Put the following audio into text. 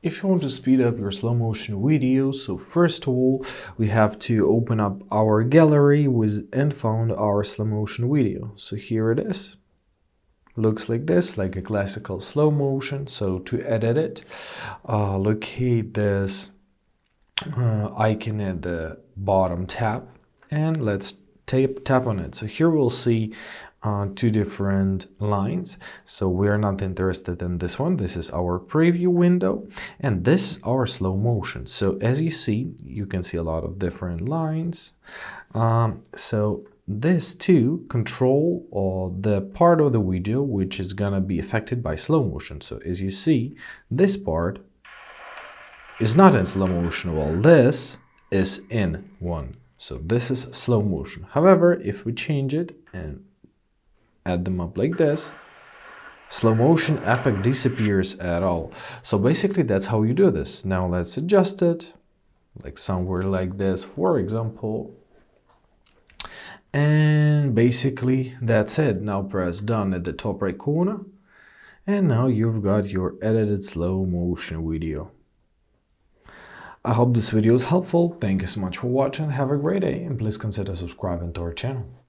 If you want to speed up your slow motion video, so first of all, we have to open up our gallery and found our slow motion video. So here it is. Looks like this, like a classical slow motion. So to edit it, locate this icon at the bottom tab and let's tap on it. So here we'll see two different lines. So we're not interested in this one. This is our preview window and this is our slow motion. So as you see, you can see a lot of different lines. So this too control the part of the video which is gonna be affected by slow motion. So as you see, this part is not in slow motion, while this is in one. So this is slow motion. However, if we change it and add them up like this, slow motion effect disappears at all. So basically that's how you do this. Now let's adjust it like somewhere like this, for example. And basically that's it. Now press done at the top right corner. And now you've got your edited slow motion video. I hope this video is helpful. Thank you so much for watching. Have a great day and please consider subscribing to our channel.